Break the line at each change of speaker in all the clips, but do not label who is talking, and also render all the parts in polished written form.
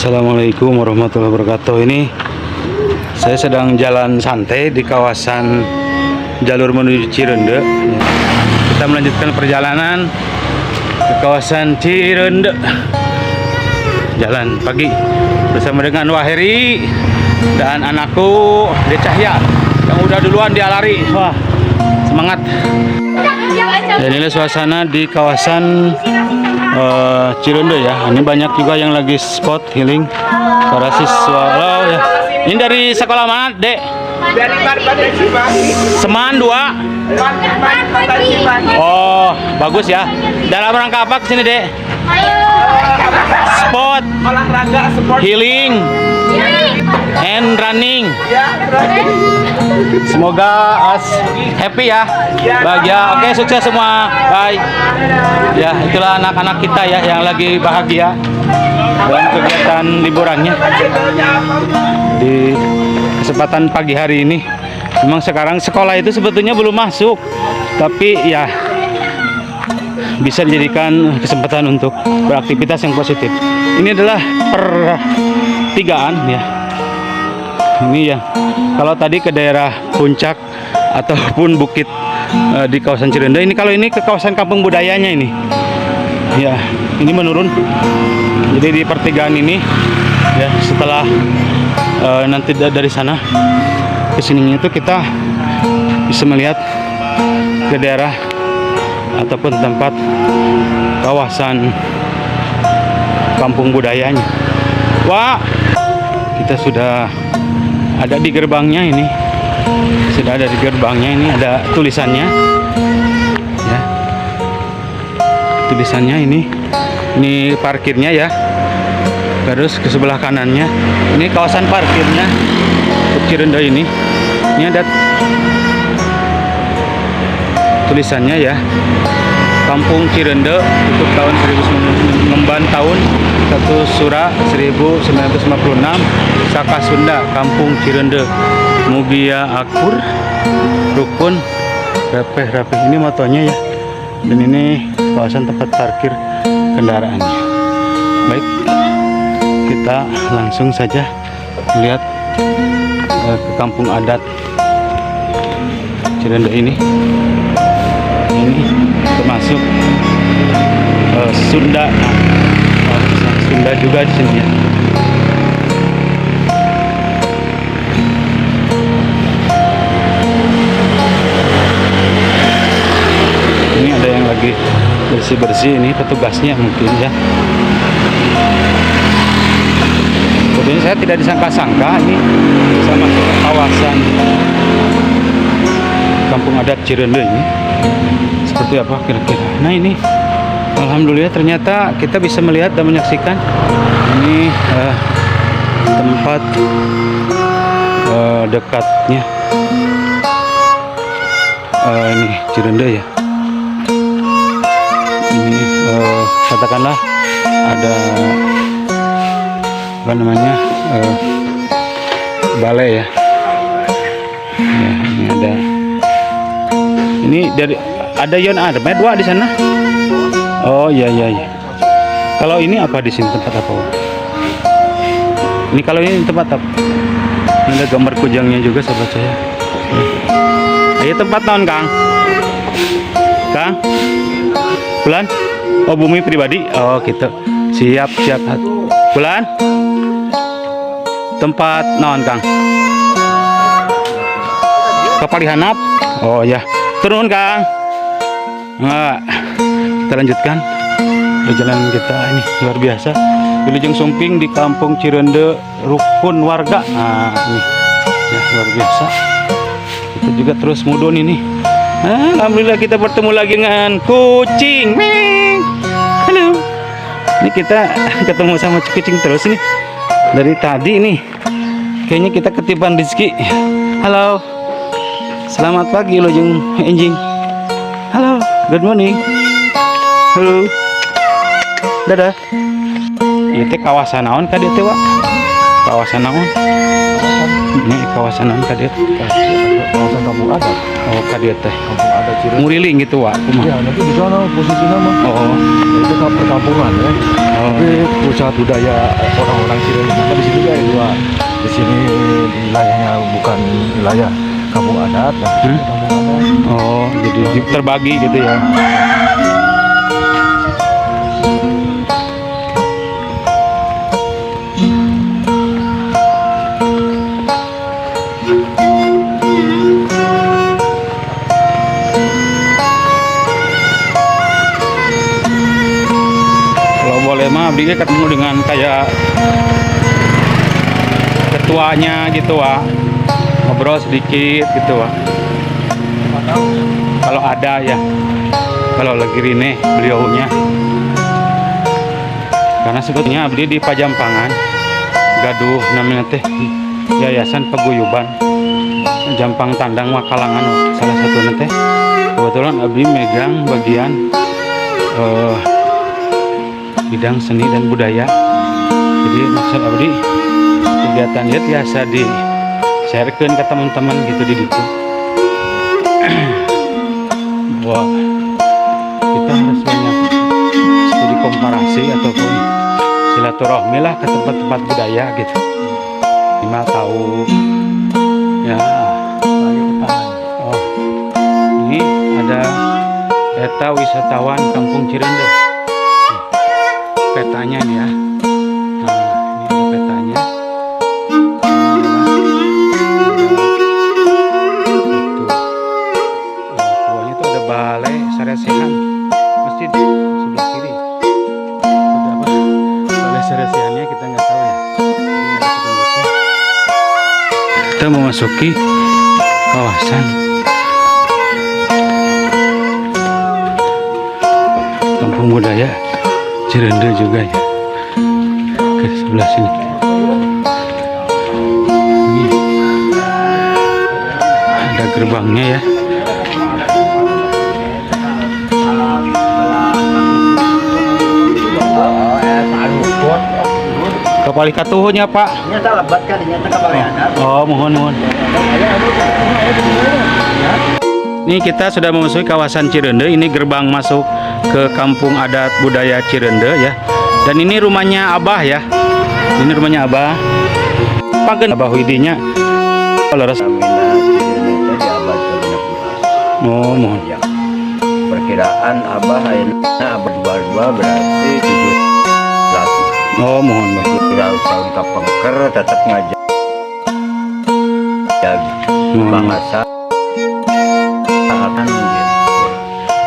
Assalamualaikum warahmatullahi wabarakatuh. Ini saya sedang jalan santai di kawasan jalur menuju Cirende. Kita melanjutkan perjalanan ke kawasan Cirende. Jalan pagi bersama dengan Waheri dan anakku De Cahya yang udah duluan, dia lari. Wah, semangat. Dan inilah suasana di kawasan Cirende ya. Ini banyak juga yang lagi spot healing para siswa. Oh ya. Ini dari sekolah mana, Dek?
Dari Barbada Cimahi.
Seman 2. Oh, bagus ya. Dalam rangka apa kesini, Dek? Spot
Olahraga sport
healing and running.
ya, running.
Semoga happy ya, bahagia. Oke, sukses semua. Bye. Ya, itulah anak-anak kita ya yang lagi bahagia dalam kegiatan liburannya di kesempatan pagi hari ini. Memang sekarang sekolah itu sebetulnya belum masuk, tapi ya bisa dijadikan kesempatan untuk beraktivitas yang positif. Ini adalah pertigaan ya. Ini ya, kalau tadi ke daerah puncak ataupun bukit di kawasan Cirende, ini kalau ini ke kawasan kampung budayanya ini. Ya, ini menurun. Jadi di pertigaan ini ya, setelah nanti dari sana ke sininya itu kita bisa melihat ke daerah ataupun tempat kawasan kampung budayanya. Wah, kita sudah ada di gerbangnya ini. Sudah ada di gerbangnya ini, ada tulisannya. Ya. Tulisannya ini. Ini parkirnya ya. Terus ke sebelah kanannya ini kawasan parkirnya untuk Cirende ini. Ini ada tulisannya ya. Kampung Cirende untuk tahun 1900 ngemban tahun 1 Sura 1956 Saka Sunda, Kampung Cirende, Mugia Akur, Rukun, Rapeh. Ini motonya ya. Dan ini kawasan tempat parkir kendaraannya. Baik, kita langsung saja melihat ke kampung adat Cirende ini. Ini termasuk Sunda. Sunda juga di sini ya. Ini ada yang lagi bersih-bersih, ini petugasnya mungkin ya. Kemudian saya tidak disangka-sangka ini bisa masuk ke kawasan kampung adat Cirende ini. Seperti apa kira-kira? Nah, ini alhamdulillah ternyata kita bisa melihat dan menyaksikan ini tempat dekatnya ini Cirende ya. Ini katakanlah ada apa namanya balai ya. Ya, ini ada. Ini dari ada Yon Armed di sana. Oh iya. Kalau ini apa di sini, tempat apa? Ini kalau ini tempat apa? Ini ada gambar kujangnya juga sahabat saya. Ayo tempat naon Kang? Kang? Bulan? Oh, bumi pribadi. Oh gitu. Siap. Bulan? Tempat naon Kang? Kapalihanap? Oh ya. Turun Kang. Nah, kita lanjutkan perjalanan kita ini luar biasa. Wilujeng Sumping di Kampung Cirende, rukun warga. Nah, ini ya luar biasa. Kita juga terus mudun ini. Alhamdulillah kita bertemu lagi dengan kucing. Halo. Ini kita ketemu sama kucing terus nih. Dari tadi nih. Kayaknya kita ketiban rezeki. Halo. Selamat pagi Wilujeng Enjing. Halo, good morning. Halo. Dadah. Ieu teh kawasan naon ka dieu teh, Wak? Kawasan naon? Ini kawasanan kadieu.
Kawasan kampung adat.
Oh, kadieu teh.
Kampung adat Cirebon.
Muriling gitu Wak, kumaha.
Ya, nanti di sana posisinya mah.
Oh.
Itu perkampungan ya. Tapi pusat budaya orang-orang Cirebon. Maka di sini ya dua. Di sini wilayahnya bukan wilayah kampung adat, dan kampung adat.
Oh, jadi terbagi gitu ya. Kalau boleh mah abdi ketemu dengan kayak ketuanya gitu Wak. Ngobrol sedikit gitu Wak. Kalau ada ya, kalau lagi rine beliaunya, karena sebetulnya abdi di Pajampangan gaduh namanya teh Yayasan Paguyuban Jampang Tandang Makalangan salah satu teh. Kebetulan abdi megang bagian bidang seni dan budaya. Jadi maksud abdi kegiatan dia biasa di sharekeun ke teman-teman gitu di ditu. Bahwa kita harus banyak studi komparasi ataupun silaturahmi lah ke tempat-tempat budaya gitu. Minimal tahu ya. Oh, ini ada peta wisatawan Kampung Cirende. Petanya nih ya. Nah, ini ada petanya. Balai Saresehan masjid sebelah kiri. Udah apa? Balai Saresehannya kita nggak tahu ya. Ini ada petunjuknya. Kita memasuki kawasan Kampung Budaya Cirende juga ya. Ke sebelah sini. Ini ada gerbangnya ya. Kepali katuhnya Pak.
Nyata lebat kan, nyata kebayangan.
Oh, mohon. Ini kita sudah memasuki kawasan Cirende. Ini gerbang masuk ke Kampung Adat Budaya Cirende ya. Dan ini rumahnya Abah ya. Ini rumahnya Abah. Pagen Abah Widinya. Leres. Oh, mohon.
Perkiraan Abah ayeuna abad 22 berarti 7
Oh, mohon Bang.
tahun kapengker tetap ngajak bahasa akan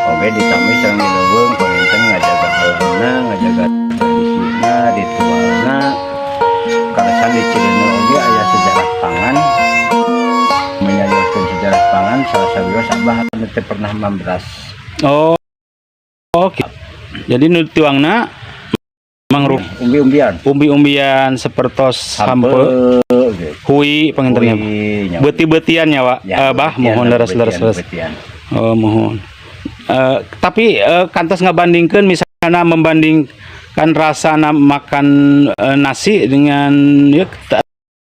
oke ditambah sareng dileuweung panginten ngajaga alamna ngajaga tradisina ritualna karasan di Cirende oge aya sejarah pangan menyayurkeun sejarah pangan salah sawios Abah teu pernah memberas.
Oh. Oke. Jadi nu tuangna mangrove umbi-umbian sepertos hampe hui pengenternya beti-betian ya Wak
ya,
Bah mohon leres oh mohon tapi kantos ngabandingkeun misalnya membandingkan rasa makan nasi dengan ya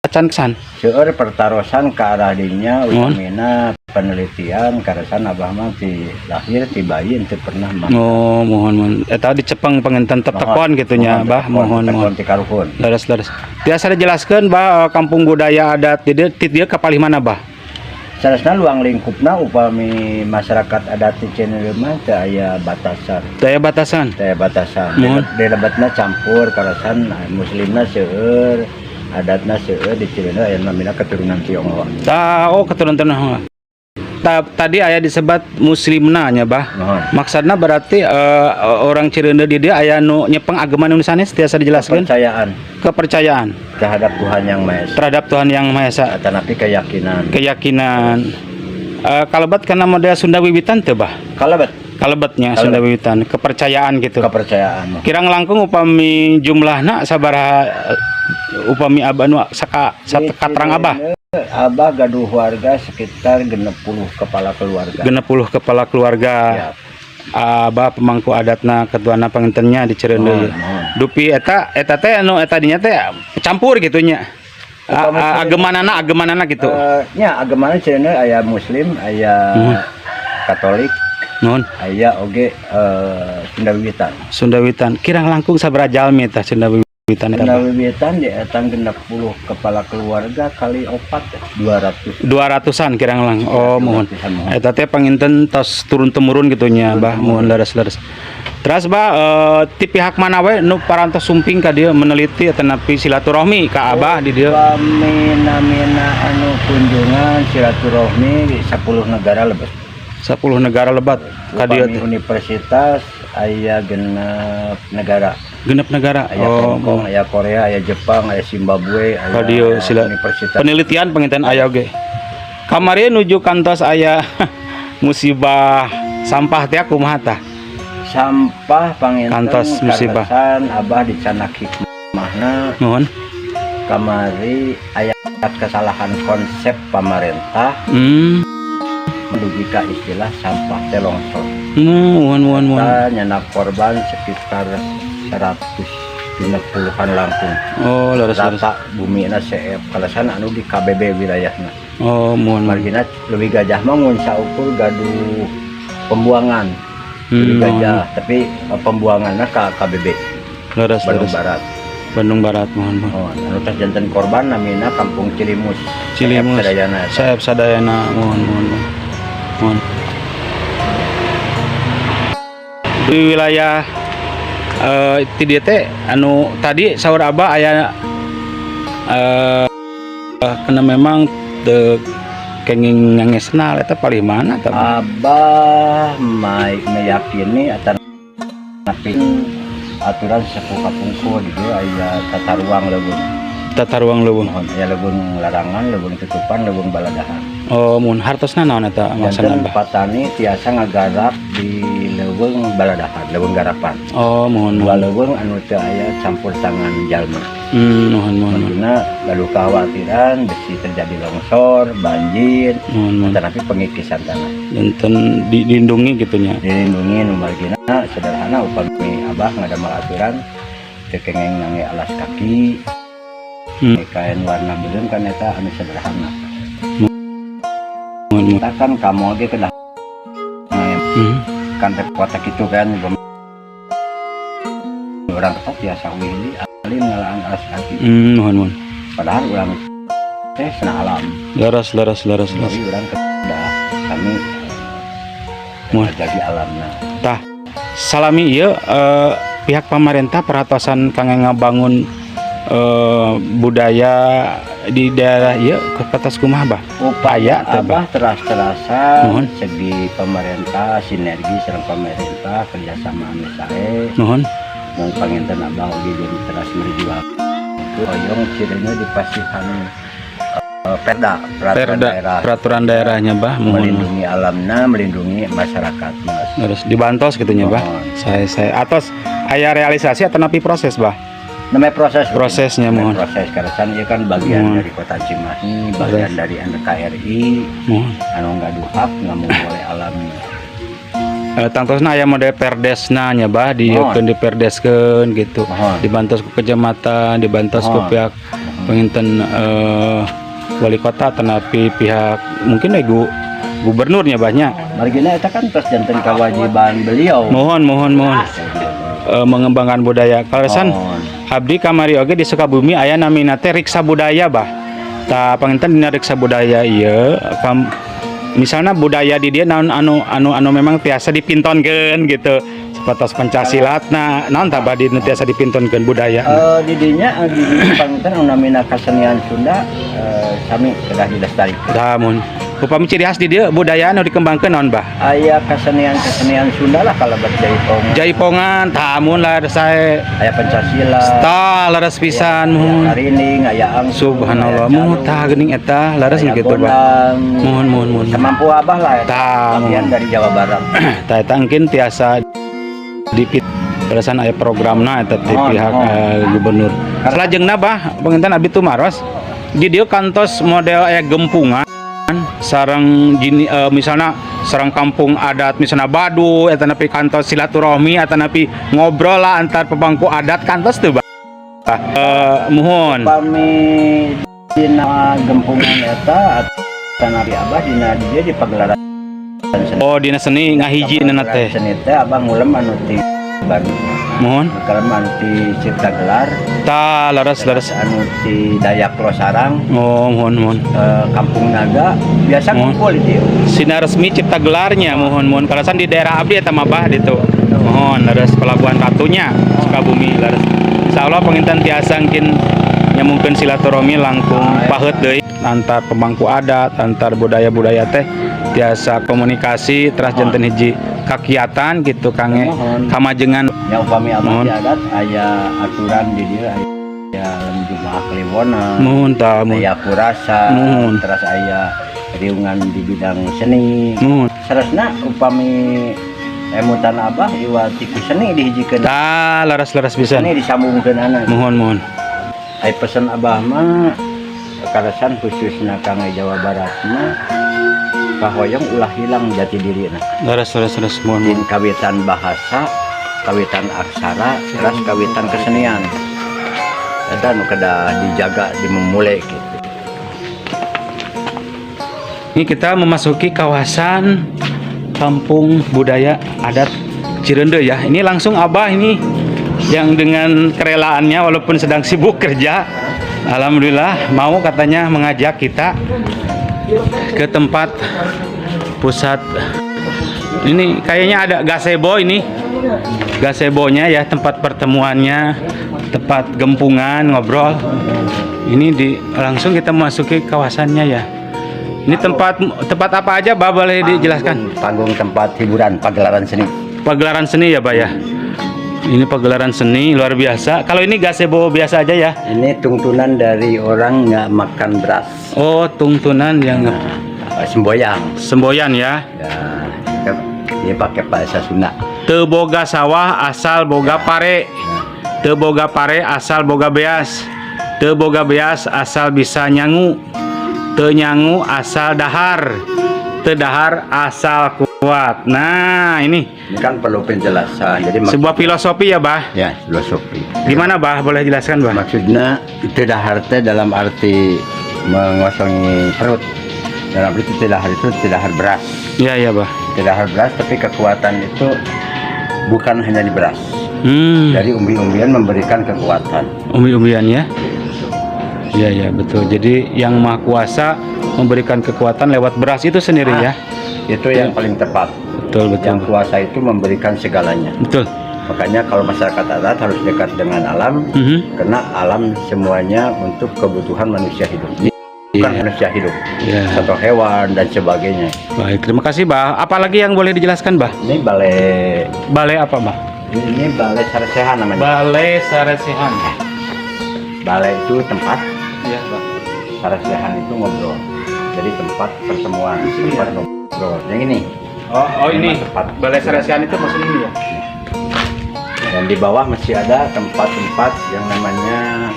acan kesan
seueur pertarosan ke arah dinya utamina penelitian karasan Abah mah ti lahir ti bayi teu pernah makan.
Oh mohon eta di Cepeng penginten tetekon gitunya Bah mohon
ti karuhun
leres tiasa dijelaskeun Bah kampung budaya adat di dieu kapalih mana Bah
sanesna luang lingkupna upami masyarakat adat di Cirende mah teu aya batasan debatna campur karasan muslimna seueur adatna seueur di Cirende aya namina keturunan Tionghoa.
Keturunan Tionghoa. Tadi aya disebut muslimna nya Bah. Maksudna berarti orang Cirende di dia aya nu nyepeng agama nu sanes tiasa dijelaskeun. Kepercayaan
terhadap Tuhan Yang Maha Esa. Tanapi keyakinan. Kalebat kana model Sunda wiwitan teu Bah? Kalebetnya Sunda wiwitan, kepercayaan gitu. Kirang langkung upami jumlahna sabaraha upami Abah nu katerang Abah. Abah gaduh warga sekitar 60 kepala keluarga. Ya. Abah pemangku adatna ketuana pangintennya di Cirende. Dupi eta teh anu eta dinya teh campur gitunya. Agemanana gitu.
Nya agemana cenah aya muslim, aya Katolik, aya oge Sunda Wiwitan.
Sunda Wiwitan. Kirang langkung sabaraha jalmi tah Sunda Wiwitan eta?
Sunda Wiwitan di etang 60 kepala keluarga kali 4 200.
200-an kirang lang. Oh, mohon. Eta teh panginten tos turun temurun gitu nya, Bah. Mohon leres-leres. Terus Bah, ti pihak mana we nu parantos sumping ka dieu meneliti atanapi silaturahmi ka Abah di dieu?
Pamina anu kunjungan silaturahmi di 10 negara lebih.
10 negara lebat ka dieu teh.
Universitas aya genep negara.
Genep negara.
Aya Hong Kong, aya Korea, aya Jepang, aya Zimbabwe, aya
dieu sila
universitas.
Penelitian panginten aya oge. Kamari nuju kantos aya musibah sampah teh kumaha tah?
Sampah panginten
Kantos musibah.
Abah dicanak hikmahna.
Nuhun.
Kamari aya kesalahan konsep pemerintah menuju ke istilah sampah teh longsor.
Nuhun.
Nyana korban sekitar 150-an langkung.
Oh, leres.
Rata bumi na CF kalasan anu di KBB wilayahna.
Oh, mohon.
Margina lebih gajah mah mun saukur gaduh pembuangan. Lebih gajah, tapi pembuangannya ke KBB.
Leres.
Barat.
Bandung Barat, mohon.
Oh, anu teh janten korban namina Kampung Cilimus.
Cilimus. Saeb Sadayana, mohon. Di wilayah ti dieu teh anu tadi saur Abah aya kena memang teu kenging ngangesna eta paling mana tah?
Abah meyakini atanapi aturan sepuh kapungku di dieu aya tata ruang leuweung. Aya leuweung larangan, leuweung tutupan, leuweung baladahan.
Oh, mun hartosna naon eta maksudna Abah?
Patani tiasa ngagarap di leuweung baladahan, leuweung garapan.
Oh, mohon.
Dua leuweung anu teu aya campur tangan jalma.
Mohon.
Maksudna lalu kekhawatiran besi terjadi longsor, banjir, tapi pengikisan tanah.
Enten dilindungi gitunya.
Dilindungi nu margina sederhana upami Abah ngadamel aturan teu kengeng ngangge alas kaki. Kain warna beureum kan eta anu sederhana. Kita kan kamu ge kedah kan repota gitu kan orang tetap biasa willy alin ngalaan alas kaki.
Mohon.
Padahal orang teh sena alam.
Laras.
Jadi orang kedah kami jadi alamna.
Tah salami ieu pihak pemerintah perhatosan kangge ngabangun budaya di daerah ieu kepatas kumaha Bah?
Upaya Abah teras-terasan segi pemerintah sinergi sareng pemerintah kerjasama anu sae.
Nuhun.
Mun panginten Abah oge jadi teras merjuang. Oyong cirina dipasihan peraturan daerahnya Bah, melindungi alamna, melindungi masyarakat Mas.
Harus dibantos gitunya Bah. Saya atos aya realisasi atau napi proses Bah?
Namanya
prosesnya mohon.
Proses karasan ieu kan bagian dari Kota Cimahi, bagian dari NKRI. Anu gaduh hak ngamun oleh alami.
Tangtosna aya model perdesna nya Bah, dieupkeun diperdeskeun gitu. Dibantos ku kecamatan, dibantos ku pihak penginten wali kota tenapi pihak mungkin gubernurnya Bahnya.
Margina eta kan tos janten kewajiban beliau.
Mohon. Mengembangkan budaya. Kalesan abdi kamari oge di Sukabumi aya namina teh riksa budaya Bah. Tah panginten dina riksa budaya ieu misalnya budaya di dia anu memang tiasa dipintonkeun gitu. Sepatos Pancasilatna naon tah Bah di tiasa dipintonkeun budaya.
Di dinya panginten anu namina kasenian Sunda sami kedah dilestarikeun.
Tah mun upami ciri khas di dieu budaya anu dikembangkeun naon Bah?
Aya kasenian Sunda lah kalebet
jaipongan, tamun laras sae.
Aya Pancasila.
Tah laras pisan mun.
Arining aya angsu.
Subhanallah, mun tah geuning eta laras kitu Bah. Mun.
Semampu Abah lah eta. Bagian dari Jawa Barat.
Tah eta engkeun tiasa dipit barasan aya programna eta ti pihak gubernur. Salajengna Bah, panginten abdi tumaros di dieu kantos model aya gempungan sarang gini misalnya sarang kampung adat misalnya Baduy eta nepi kantos silaturahmi eta nepi ngobrol lah antar pemangku adat kantos teu Bah. Mohon
pami dina gempungan eta tanapi abah dina dia di pagelaran seni.
Oh dina seni ngahiji na teh.
Seni teh abah ngulem anu ti Bandung.
Mohon.
Ngulem anu ti Cipta Gelar.
Ta laras
Anu ti Dayak Losarang.
Oh mohon.
Kampung Naga biasa ngumpul di dieu.
Sina resmi Cipta Gelarnya mohon kalasan di daerah abdi eta mah bah ditu. Mohon laras Pelabuhan Ratunya Sukabumi laras. Insyaallah panginten tiasa ngkin nyamungkeun silaturahmi langkung paheut deui antar pemangku adat, antar budaya-budaya teh tiasa komunikasi terus janten hiji kakiatan gitu kange kamajengan.
Yang upami abah di adat aya aturan di dieu aya Jumaah Kliwonan.
Mohon ta
Aya purasa, terus aya riungan di bidang seni. Sarasna upami emutan abah iwa tiku seni dihijikeun.
Ta laras pisan.
Seni disambungkeun anak.
Mohon.
Ai pesan abah mah karasan khususna kang Jawa Barat mah kahoyong ulah hilang jati dirina.
Laras mohon.
Din kawitan bahasa, kawitan aksara, terus kawitan kesenian. Eta nu kada dijaga dimulai gitu.
Ini kita memasuki kawasan Kampung Budaya Adat Cirende ya. Ini langsung abah ini yang dengan kerelaannya walaupun sedang sibuk kerja, alhamdulillah mau katanya mengajak kita ke tempat pusat. Ini kayaknya ada gazebo ini, gazebonya ya, tempat pertemuannya, tempat gempungan ngobrol. Ini langsung kita memasuki kawasannya ya. Ini tempat apa aja, Bah, boleh dijelaskan?
Panggung tempat hiburan, pagelaran seni.
Pagelaran seni ya, Bah ya. Ini pagelaran seni luar biasa. Kalau ini gazebo biasa aja ya?
Ini tungtunan dari orang nggak makan beras.
Oh, tungtunan yang
semboyan.
Semboyan ya.
Ya, dia pakai bahasa Sunda.
Teu boga sawah asal boga pare. Teu boga pare asal boga beas. Teu boga beas asal bisa nyangu. Teu nyangu asal dahar. Teu dahar asal kuat. Nah, ini
kan perlu penjelasan. Jadi
sebuah filosofi ya, Bah?
Ya, filosofi.
Gimana, Bah? Boleh jelaskan, Bah?
Maksudnya itu dahar teh dalam arti mengosongi perut. Dalam arti tidak itu tidak dahar beras.
Iya, Bah.
Tidak dahar beras, tapi kekuatan itu bukan hanya di beras. Dari umbi-umbian memberikan kekuatan.
Umbi-umbian ya? Iya, betul. Jadi yang Maha Kuasa memberikan kekuatan lewat beras itu sendiri ya?
Itu yang paling tepat.
Betul.
Yang kuasa itu memberikan segalanya.
Betul.
Makanya kalau masyarakat adat harus dekat dengan alam, karena alam semuanya untuk kebutuhan manusia hidup. Bukan manusia hidup, atau hewan dan sebagainya.
Baik, terima kasih, Bah. Apalagi yang boleh dijelaskan, Bah?
Ini
balai apa, Bah?
Ini balai Saresehan namanya.
Balai Saresehan.
Balai itu tempat.
Iya, Bah.
Saresehan itu ngobrol. Jadi tempat pertemuan, tempat ngobrol. Yang ini.
Oh ini. Tempat. Balai Saresehan itu maksudnya ini ya.
Dan di bawah masih ada tempat-tempat yang namanya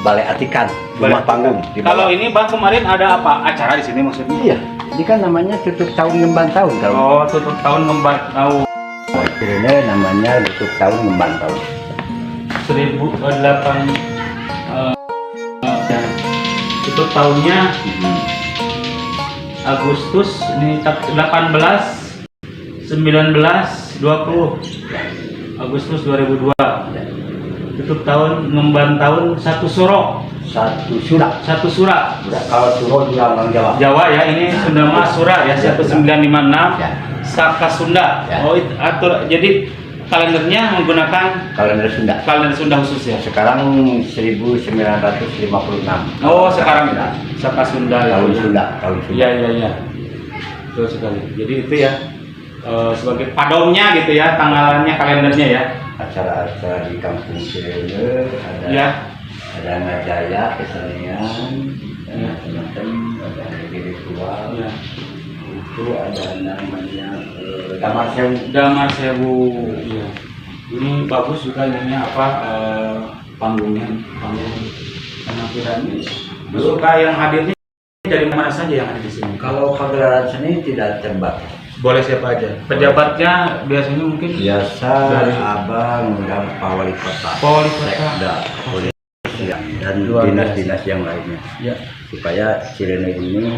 Balai Atikan, rumah panggung.
Kalau ini, Bah, kemarin ada apa? Acara di sini maksudnya?
Iya. Ini kan namanya tutup tahun ngemban tahun kalau.
Oh, tutup tahun ngemban tahun.
Ini namanya tutup tahun ngemban tahun.
1008 tutup tahunnya Agustus ini 18 19 20 Agustus 2002. Tutup tahun ngemban tahun 1 Suro.
1 Sura.
1 Sura.
Kalau Suro juga orang Jawa.
Jawa ya, ini Sunda mah Sura ya, 1956. Saka Sunda. Oh, atur. Jadi kalendernya menggunakan
kalender Sunda.
Kalender Sunda khusus ya.
Sekarang 1956.
Oh, sekarang Saka Sunda.
Tahun Sunda.
Iya. Betul sekali. Jadi itu ya sebagai padomnya gitu ya, tanggalannya, kalendernya ya.
Acara-acara di kampung Cirende ada.
Ya.
Ada ngajaya kesenian, macam-macam, ada ritual. Ya. Itu ada namanya Damar Sewu.
Ya. Ini bagus juga ininya apa panggung penampilannya. Suka yang hadirnya dari mana saja yang ada di sini?
Kalau pagelaran seni tidak terbatas.
Boleh siapa aja. Pejabatnya biasanya mungkin
biasa dari abang dan Pak Wali Kota.
Pak Wali Kota.
Sekda, polisi, ya, dan
Luar biasa.
dinas-dinas yang lainnya
Ya.
supaya Cirende ini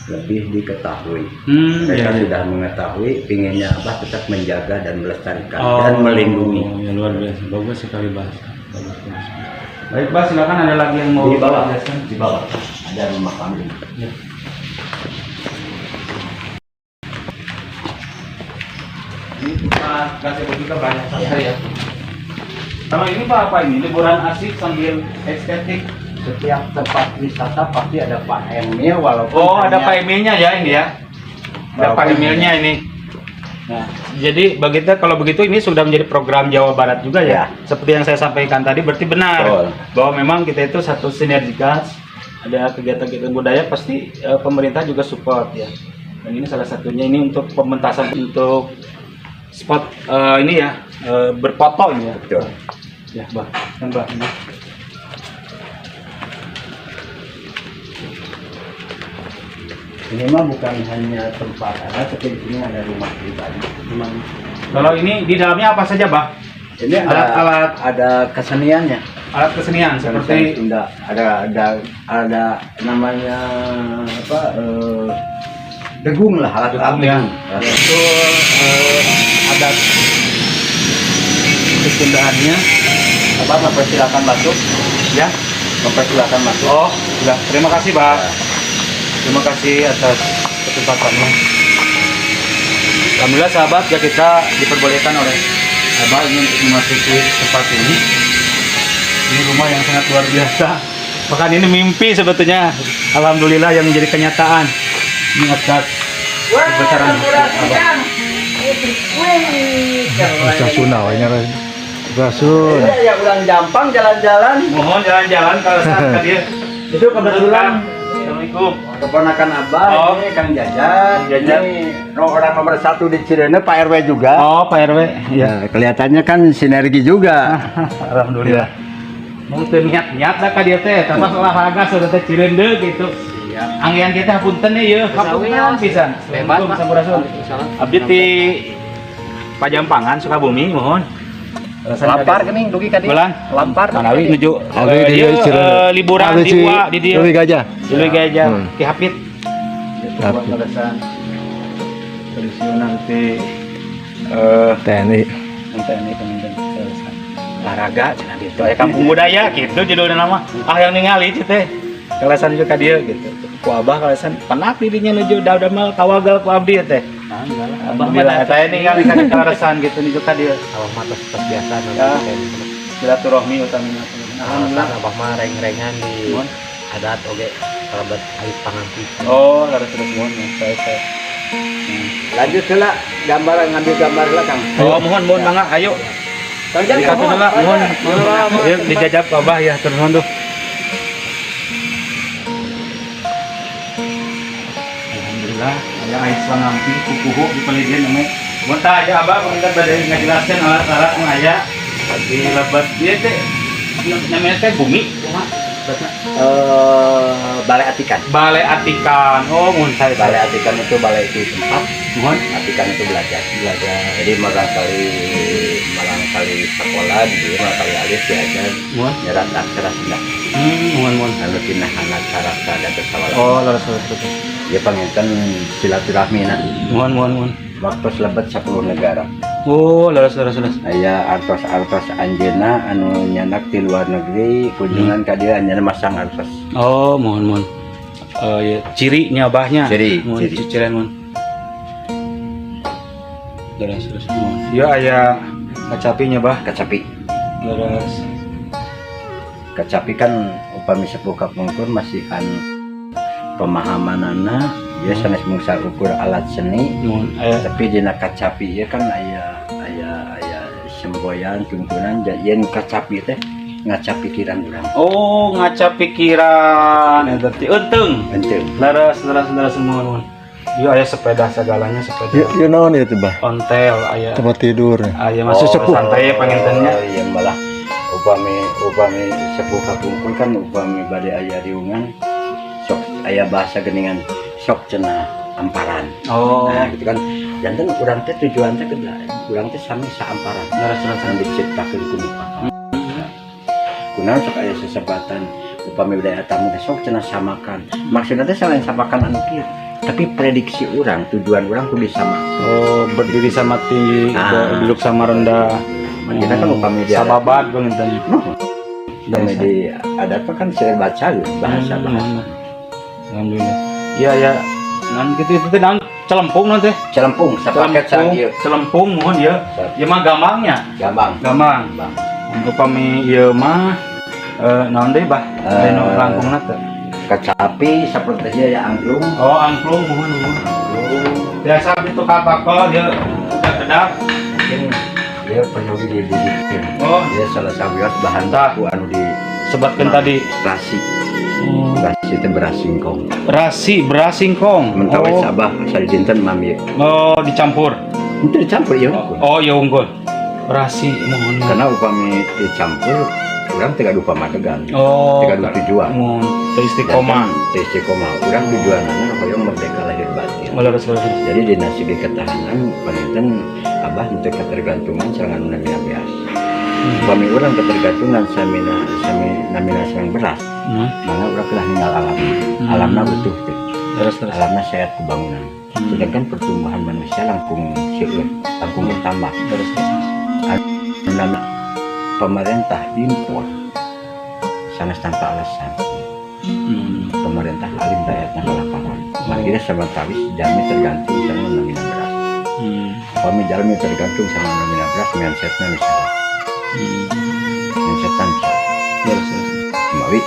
lebih diketahui.
Hmm,
Mereka
ya.
sudah mengetahui, pinginnya Abah tetap menjaga dan melestarikan
Oh,
dan melindungi.
Ya, luar biasa. Bagus sekali, Bah. Bagus, bagus. Baik, Bah, silakan ada lagi yang mau
Di bawah,
jelaskan?
di bawah ada rumah kambing.
Ya. Ini Pak kasih juga banyak sekali ya. Kalau ini Pak apa ini? Liburan asik sambil estetik.
Setiap tempat wisata pasti ada Pak Emil, walaupun
Oh, ada
hanya-
Pak Emilnya ya ini ya. Ada Pak Emilnya ini. Nah, jadi begitu kalau begitu ini sudah menjadi program Jawa Barat juga ya. Seperti yang saya sampaikan tadi berarti benar
Betul.
bahwa memang kita itu satu sinergitas, ada kegiatan-kegiatan budaya pasti pemerintah juga support ya. Dan ini salah satunya ini untuk pementasan untuk spot ini ya berfoto ini ya.
Betul.
Ya, Bah. Kan Bah. Ini.
Ini mah bukan hanya tempat ada, tapi di sini ada rumah pribadi.
Kalau ini di dalamnya apa saja, Bah?
Ini
Alat-alat.
ada keseniannya.
Alat kesenian seperti
Sunda. Ada namanya apa? Degung lah, alat
Degung, ya. Itu adat kesundaannya.
Apa mempersilakan masuk?
Ya.
Mempersilakan masuk.
Oh, sudah. Terima kasih, Pak. Terima kasih atas kesempatannya. Alhamdulillah sahabat ya, kita diperbolehkan oleh Abah ini untuk memasuki tempat ini. Ini rumah yang sangat luar biasa. Bahkan ini mimpi sebetulnya. Alhamdulillah yang menjadi kenyataan. Ini atas kebesaran Abah.
Bisa sunau ini Rasul.
Ya ulang jampang jalan-jalan.
Mohon jalan-jalan kalau saat dia.
Itu kebetulan
Assalamualaikum.
keponakan Abah,
Oh.
ini Kang Jajan.
Jajan.
Ini orang nomor 1 di Cirende, Pak RW juga.
Oh, Pak RW.
Ya, kelihatannya kan sinergi juga.
Alhamdulillah. Mungkin niat-niat dah ka dia teh, tapi olahraga sudah teh Cirende gitu. Anggian kita punten ya, kapunten pisan.
Bebas, Pak.
Sampurasun. Abdi ti Pajampangan Sukabumi, mohon.
Lapar kening dugi ka dieu.
Bulan.
Lampar.
Manawi nuju
Abdi di
ieu,
Cirende.
liburan
Abdi
di
si
Ua di dieu.
Dewi Gajah.
Di Leuwi Gajah,
Hmm.
Ki Hapit.
Hapit.
Terus nanti
TNI.
ini pemimpin olahraga cenah gitu ya kampung budaya gitu judulnya nama yang ningali itu teh kalasan juga dia gitu ku abah kalasan penak dirinya nuju damel tawagal ku abdi teh alhamdulillah eta ini kan kalasan gitu nuju ka dia
Abah mah tos biasa
ya silaturahmi utamanya alhamdulillah
Abah mah reng-rengan di adat oge kalabat ais pangampi.
oh harus terus mohon saya
Lanjut heula gambar ngambil gambar lah Kang.
oh mohon mangga ayo
Kang Jajan,
Dikasih dulu, mohon. Yuk, dijajab ke Abah ya, terus tuh. Alhamdulillah, ada ais pangampi, kukuhu di pelidin namanya. Muntah aja Abah, pemerintah badai ngajelaskan alat-alat yang aya di lebat dia teh, namanya teh bumi, cuma
Balai Atikan.
balai atikan. Oh, muntah
Balai Atikan itu balai itu tempat,
mohon.
Atikan itu belajar. Jadi malang kali sekolah di malang kali alis diajar
Mohon.
nyerat aksara Sunda.
Mohon.
Lalu pindah anak sarasa dan bersawala.
Oh, laras.
Dia panggilkan silaturahmi nanti.
Mohon.
Waktu selebat 10 negara.
Oh, laras.
Aya artos-artos anjeunna anu nyandak di luar negeri kunjungan ka dieu anjeunna masang artos.
Oh, mohon. Ya, cirinya Abahnya.
Ciri.
Ciciran mohon. Terus. Mohon. Ya, aya kacapinya, Bah.
Kacapi.
Terus.
Kacapi kan upami sepuh kapungkur masih kan pemahamanana ya sanes mungsa ukur alat seni
Mohon. Aya
tapi dina kacapi ya kan aya semboyan tuntunan yen kacapi teh ngaca pikiran urang.
oh, ngaca pikiran. Eta teh euteung.
Henteu.
Laras mohon. Ya, aya sepeda segalanya sepeda.
Yuk naon itu bah?
Ontel aya.
Tempat tidur.
Aya masuk sepuh santai pangintennya.
Iya malah upami sepuh kapungkur kan upami bade aya riungan sok aya bahasa geningan sok cenah amparan.
Oh,
Nah gitu kan janten urang teh tujuan teh kedah urang teh sami saamparan
laras.
yang diciptakeun ku Papa ku nah sok aya sesebatan upami budaya tamu teh sok cenah samakan. Maksudna teh selain samakan anu kieu, tapi prediksi orang, tujuan orang kudu sama.
Oh, berdiri sama tinggi, duduk sama rendah.
Kita kan upami dia
sababat banget.
Dan di adat kan sering baca bahasa.
Alhamdulillah. Iya ya. Nan gitu itu nan celempung nanti.
Celempung, sapaket sanggil.
Celempung mohon ya. Ya mah gampangnya. Gampang. Upami ieu mah naon deui bah? Anu langkungna teh.
Kecapi seperti ya angklung.
Oh, angklung mohon. Biasa itu kapakol dia kedap.
Dia perlu dibikin.
Oh,
dia salah satu bahan baku anu
disebutkan tadi.
Rasi. Rasi itu beras singkong.
Beras singkong.
Mentawai Sabah asal dinten mami.
Oh, dicampur.
Itu dicampur ya.
Oh, ya unggul. Berasi mohon.
Karena upami dicampur, orang tidak lupa madegan.
Oh.
Tidak lupa tujuan.
Istiqomah.
Istiqomah. Orang tujuannya hoyong merdeka lahir batin.
Leres.
Jadi dinasti ketahanan paniten abah untuk ketergantungan sangat namina beras. Upami orang ketergantungan samina namina sang beras. Mana orang kena tinggal alam. Alamnya betul tuh. Alamnya sehat kebangunan. Sedangkan pertumbuhan manusia langkung seueur, langkung bertambah. Nama pemerintah impor sanes tanpa alasan. Pemerintah alim rakyatnya lapangan. Makanya sementara jami tergantung sama namina beras. Kami jami tergantung sama namina beras, mindsetnya misalnya. Mindsetan misalnya. Mawi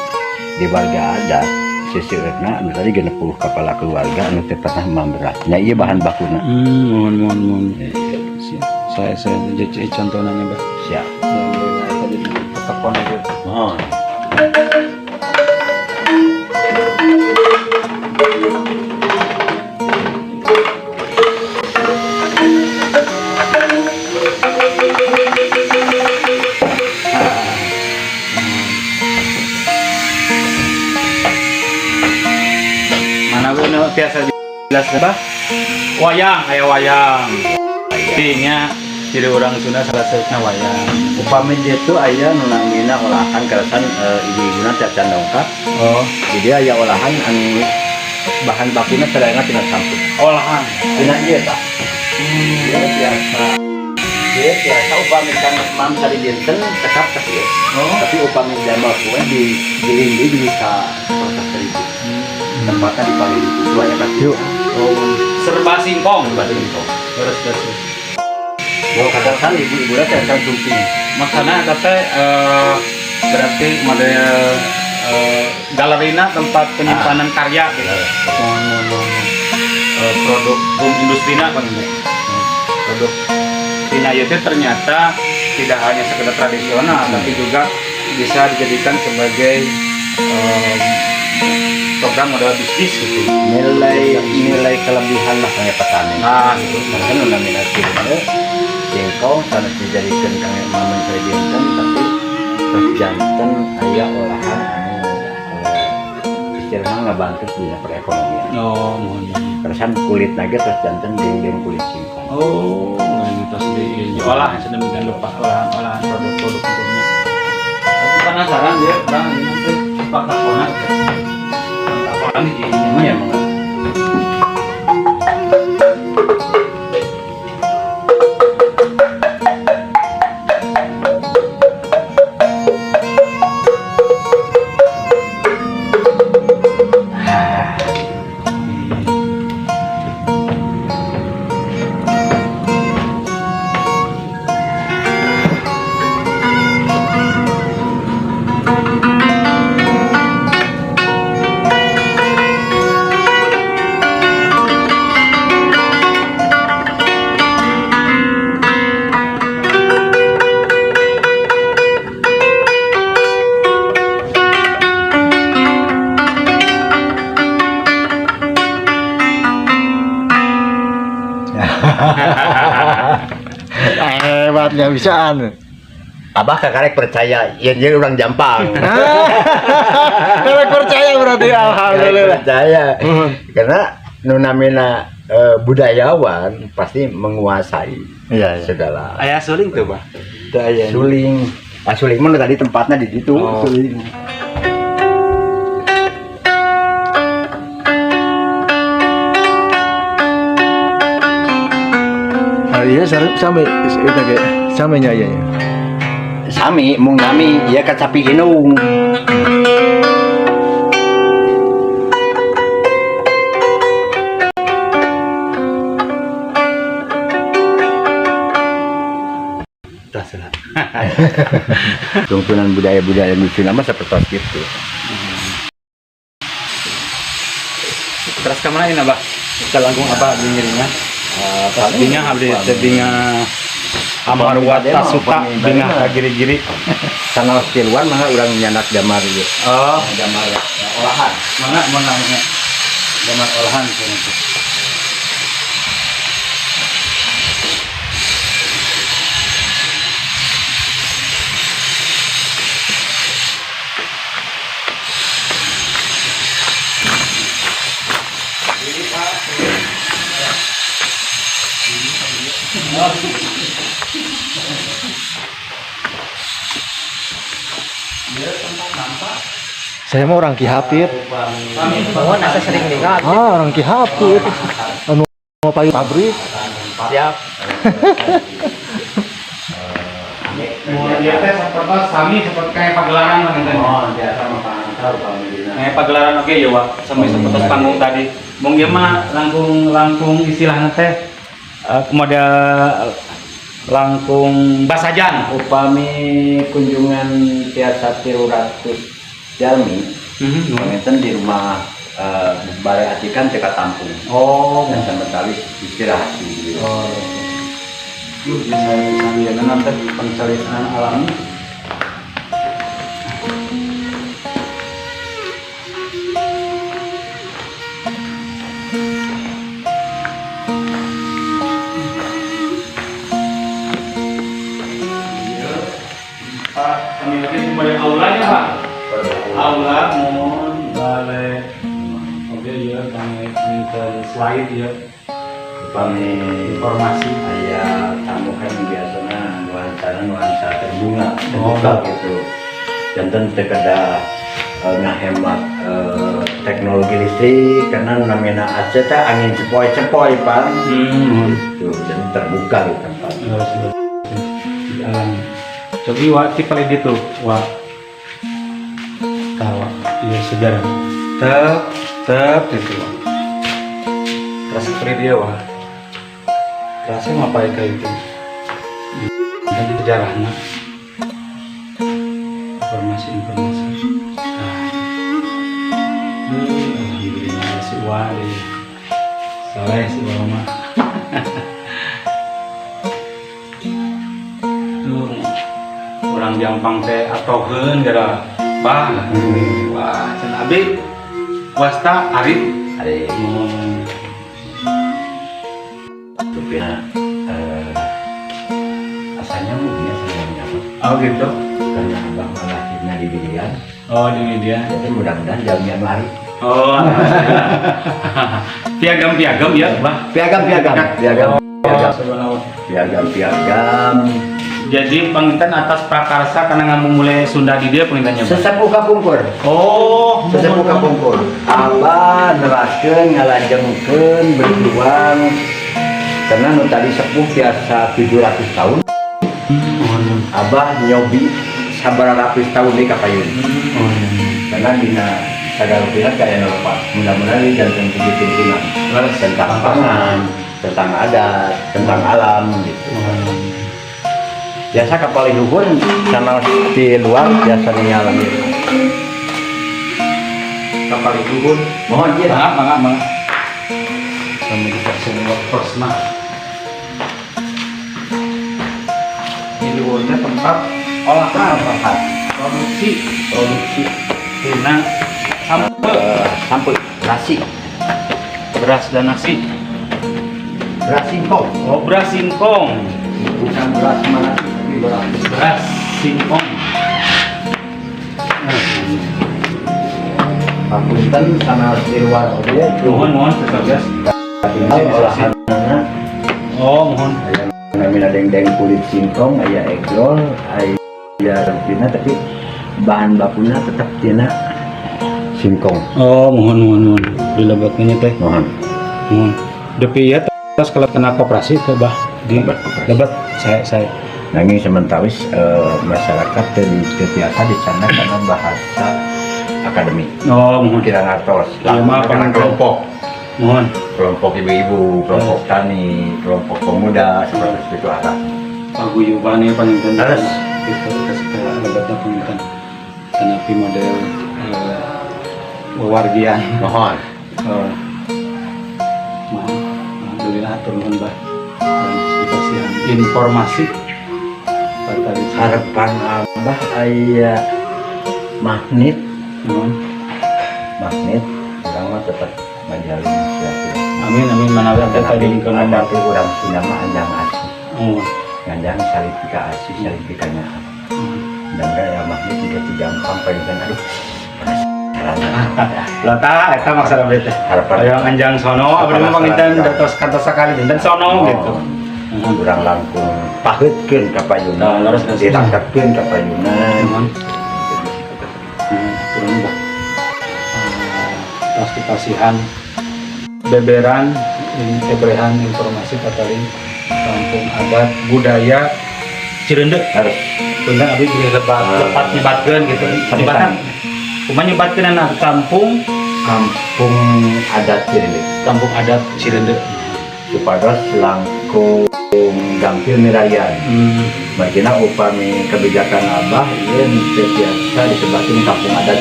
di warga adat seseueurna anu tadi 60 kepala keluarga anu teu pernah memberas. Nya ieu bahan bakuna.
Mohon. Saya jadi contohnya Mbak.
Siap.
Tadi telepon aja.
Mohon.
Mana gue biasa jelas apa? Wayang, aya wayang. Intinya jadi orang Sunda salah satunya wayang.
Upami dia itu aya nu namina olahan karasan ibu-ibuna teh can dongkap.
Oh,
Jadi aya olahan anu bahan bakuna terengah tina campur.
olahan.
Tina ieu tah. Dia biasa upami kan mam sari dinten cekap ka ieu. Tapi upami jama kue digiling di ka proses terigu. Tempatnya di Bali itu dua ya kan.
Yuk.
Serba singkong.
Terus. Kalau katakan ibu-ibu teh kan tumping.
Makanya kata berarti model galerina tempat penyimpanan karya gitu. Produk industrinya kan ini. Produk Tina itu ternyata tidak hanya sekedar tradisional, tapi juga bisa dijadikan sebagai program modal bisnis gitu.
Nilai kelebihan lah kayak petani.
Nah, gitu.
Karena nominasi itu jengkol harus dijadikan kayak mamen saya dinten, tapi terus jantan aya olahan istilahnya ngebantu di perekonomian.
Oh, mohon.
Terusan kulit lagi terus jantan deng kulit singkong.
Oh, gitu sedih. Olah sedemikian lupa olahan produk-produk tentunya. Aku penasaran dia, bang, ini nanti bakal konak. Bakal ini ya, bang.
Hebatnya bisaan.
Abah kakarek percaya, yang orang Jampang.
Karek percaya berarti alhamdulillah.
Percaya. Karena nunamina budayawan pasti menguasai
Iya.
segala.
Ayah suling tuh, Bang.
Suling Suling mah tadi tempatnya di situ.
Oh.
Suling.
Iya sampai itu kayak samanya iya.
Sami mung nami ya kacapi inung. Tuntunan budaya-budaya lucu nama seperti itu.
Terus kemana ini abah? Kita langkung apa dingirnya? Tadinya habis tadinya Amarwat Tasuta binga giri-giri.
Sana keluar mah urang nyanak gambar ieu.
Oh,
Gambar olahan.
mana gambar olahan gitu.
Saya mau orang Ki Hapit.
Mohon asa sering lihat.
Orang Ki Hapit. Anu mau payu pabrik.
Siap.
Dia teh seperti seperti kayak pagelaran lah gitu.
Oh, dia sama pangkal pamilina.
Kayak pagelaran oke ya, Wak. Sampai seperti panggung tadi. Mung dia mah langkung istilahnya teh model langkung basajan.
Upami kunjungan tiasa 300 jalmi, ngeten di rumah bare atikan teka tampung.
Oh,
Dan sama kali istirahat di
oh. Bisa sambil nanti pencarian alam. Pak, kami lagi kembali aulanya, Pak. Aula mohon balai. Oke, ya kami minta slide ya.
upami
Informasi.
aya tamu kan biasanya nuansa terbunga terbuka gitu. Jantan tekada ngahemat teknologi listrik karena namanya Aceh teh angin cepoi-cepoi pan. Gitu, jadi terbuka di tempat.
Di alam. Cobi wa ti paling gitu, wa. Tawa, iya sejarah. Tep gitu. Terus seperti dia wa. Terasa ngapain kayak itu? Tadi sejarahnya. Informasi. Nah. Alhamdulillah si wa. Saleh si wa mah. Orang Jampang teh atoheun gara bah. Wah, cenah abdi wasta Arif.
Supaya asalnya mungkin sebenarnya
Oh gitu.
karena abang lahirnya di Bilian,
Oh di media.
jadi mudah-mudahan jamnya mari.
Oh. Piagam ya, bah.
Piagam.
Oh, subhanallah.
Piagam.
Jadi pengintan atas prakarsa karena nggak mulai Sunda di dia pengintannya.
Sesepuh kapungkur.
Oh,
Sesepuh kapungkur. Abah neraskeun ngalajengkeun berjuang karena nu tadi sepuh biasa 700 tahun. Abah nyobi sabararatus tahun di kapayun. Karena dina sagala pihak kaya lupa. Mudah-mudahan ini jangan jadi tuntunan tentang pangan, tentang adat, tentang alam gitu. Biasa kapal luhur sama di luar biasa nyalami.
Kapal luhur.
Mohon dia.
Mangga. Kamu bisa semua persma. Di luarnya tempat olahan, produksi. Tina
Sampai nasi,
beras dan nasi.
beras singkong,
Oh, beras singkong.
bukan beras mana tapi
Beras singkong.
Pakunten sama di luar oke.
Mohon tetap guys.
Tinggal olahan
Oh, mohon.
namanya dendeng kulit singkong, aya egrol, aya ya tina tapi bahan bakunya tetap tina singkong.
Oh, mohon. Dilebaknya teh.
Mohon.
Depi ya terus kalau kena koperasi ke bah di lebat saya.
Nanging sementawis masyarakat dari biasa di sana karena bahasa akademik.
Oh, mohon.
Kira ngartos.
Iya, maaf,
Karena kelompok.
Mohon.
Kelompok ibu-ibu, kelompok tani, kelompok pemuda seperti itu ada.
Paguyubannya panjang
Terus.
itu kasih ke lebatnya panjang. Tenapi model wewargian.
Mohon.
Alhamdulillah turun bah dan dikasihan informasi
Harapan abah aya magnet, orang mah tetap majalin siapa.
amin manawi ada tadi ke
Ada orang Sunda mah anjang asih,
oh
anjang salipika asih, salipikanya. Dan gaya magnet juga gampang pengen aduh.
lata eta maksudna bete
Harapan
yang anjang sono abdi mah pangitan datos kantos sakali dan sono gitu.
Kurang langkung paheutkeun ka payunan,
Nah, leres
dirangkapkeun ka payunan.
Turun bah pasti kasihan beberan ebrehan informasi katalin kampung adat budaya Cireundeuk
Harus
punten abdi lebat nyebatkeun gitu nyebatan kumaha nyebatkeun anak kampung
adat Cireundeuk.
kampung adat Cireundeuk.
Supados langkung gampil nirayan. Makanya upami kebijakan abah ini biasa disebatin kampung adat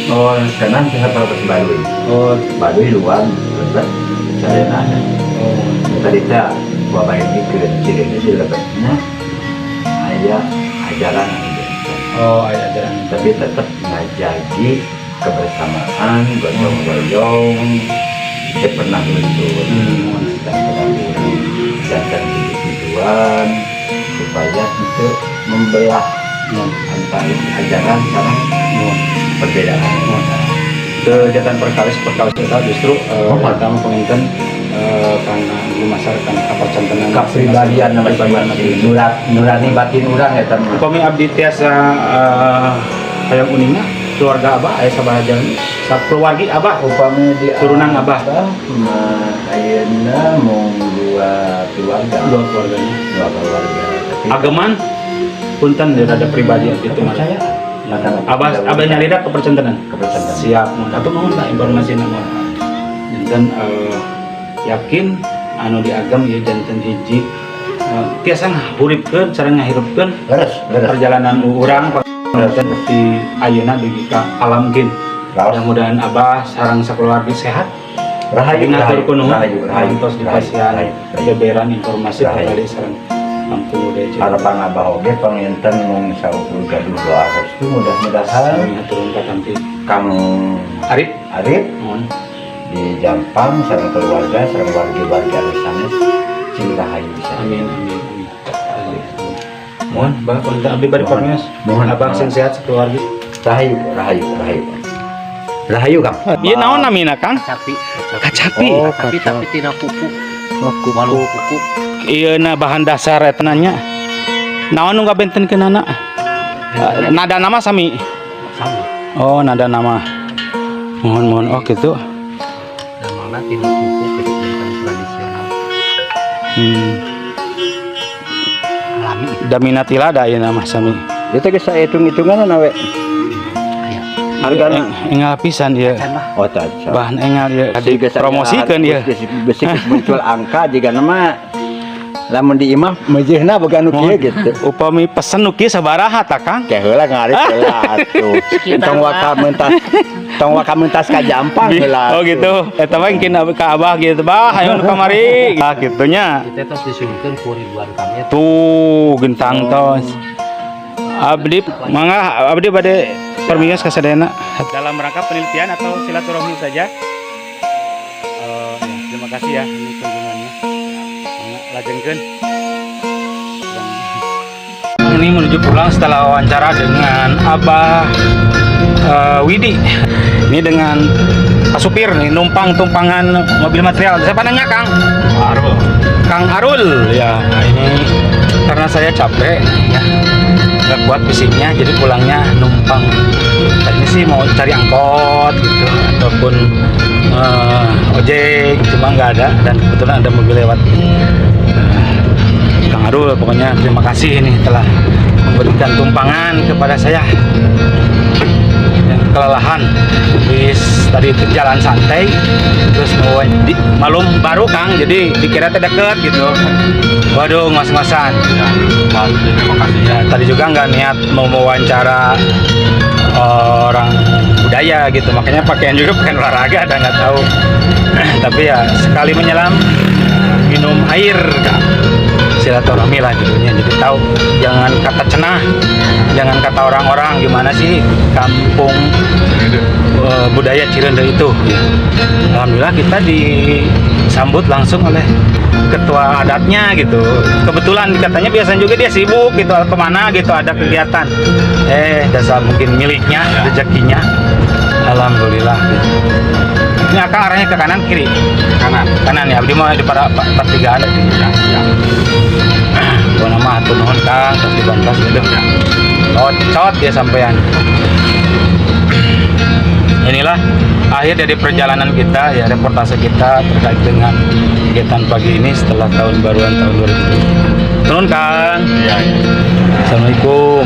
Oh,
karena kita perlu Baduy.
oh,
Baduy luar lebat saya ada.
oh.
Tadi kita bapak ini ke Cireundeuk di lebatnya ayah ajaran
Oh, ada ajaran.
tapi tetap ngajagi kebersamaan, gotong-royong. Saya pernah luntur dan orang jantan tujuan supaya itu membelah antara ajaran sama perbedaan.
Kejahatan perkalis kita justru pertama penginten karena di masyarakat kepercantenan
Kepribadian namanya nurani batin orang ya teman.
kami abdi tiasa hayang uningna keluarga abah aya sabaraha jalan sakeluargi abah
Upami di
turunan abah
ayeuna mung dua keluarga.
dua keluarganya
Dua keluarga. Tapi
agaman punten dia ada pribadi abdi teh
percaya.
abah nyarida kepercantenan
Kepercantenan.
siap atau mohon lah informasi namun dan yakin anu diagam ya janten hiji tiasa ngahuripkeun cara ngahirupkeun
Leres.
perjalanan urang di ayeuna dugi ka alam gin. Mudah-mudahan abah sareng sakeluarga sehat.
Rahayu,
ngaturkeun nuhun
rahayu, rahayu,
tos dipasihan beberan informasi kali sareng kampung budaya Cireundeuk.
harapan abah oge panginten mung saukur gaduh doa restu mudah-mudahan
Sareng ngaturun ka kanti
Kang
Arif
Arif
mohon
di Jampang sareng keluarga sareng warga-warga anu sanes cing rahayu bisa.
amin. Mohon bah kontak abdi bari pamios.
Mohon.
Abang sing sehat sakeluarga.
Rahayu Kang.
Ieu naon namina Kang?
Capi.
Kacapi.
Tapi tina kuku. Walu kuku.
Ieu na bahan dasar eta nanya. Naon nu ngabentenkeun anak? Nada nama sami.
Sama.
Oh, nada nama. Mohon. Oh, gitu.
Namanya tina kuku kehidupan tradisional. Alami.
Damina tilada ieu nama sami.
Itu geus sahitung-hitungan we.
Aya.
Hargana
Engal pisan ieu.
Can lah.
oh caca.
Bahan engal ieu. Promosikeun ieu.
Besi muncul angka jika nama lamun di imah mejehna boga anu kieu gitu.
Upami pesen nu kieu sabaraha ta Kang?
Teh heula ngarit heula atuh. Tong waka mentas ka Jampang heula.
Oh gitu. Eta mah engkeun ka Abah gitu, Bah, hayu nu kamari. Ah kitunya.
Kita tos disuruhkeun ku Ridwan Kamil.
Tuh gentang tos. Abdi mangga abdi bade permios ka sadayana dalam rangka penelitian atau silaturahmi saja. Terima kasih ya ini kunjungannya. Mangga lajengkeun. Ini menuju pulang setelah wawancara dengan Abah Widi. Ini dengan Pak supir nih numpang tumpangan mobil material. Siapa nanya Kang? Arul. Kang Arul ya. Nah, ini karena saya capek ya. nggak kuat fisiknya, jadi pulangnya numpang. Tadinya sih mau cari angkot gitu ataupun ojek, cuma nggak ada dan kebetulan ada mobil lewat. Kang Arul pokoknya terima kasih ini telah memberikan tumpangan kepada saya yang kelelahan. Habis tadi itu jalan santai terus mau di Malum baru Kang, jadi dikira deket gitu. Waduh, ngos-ngosan.
Terima kasih
Ya, tadi juga nggak niat mau mewawancara orang budaya gitu, makanya pakaian juga pakaian olahraga dan nggak tahu. Tapi ya sekali menyelam minum air Kang. Silaturahmi lah judulnya, jadi tahu jangan kata cenah, jangan kata orang-orang gimana sih kampung budaya Cirende itu ya. Alhamdulillah kita disambut langsung oleh ketua adatnya gitu. Kebetulan katanya biasanya juga dia sibuk gitu, kemana gitu ada kegiatan, dasar mungkin miliknya rezekinya. Alhamdulillah gitu. Ini Akang arahnya ke kanan kiri? Kanan ya, abdi mau di pertigaan ya. Gua nama atuh nuhun Kang, terus dibantah gitu. Cot dia sampean. Inilah akhir dari perjalanan kita ya, reportase kita terkait dengan kegiatan pagi ini setelah tahun baruan tahun 2020. Nuhun Kang.
Iya.
Assalamualaikum.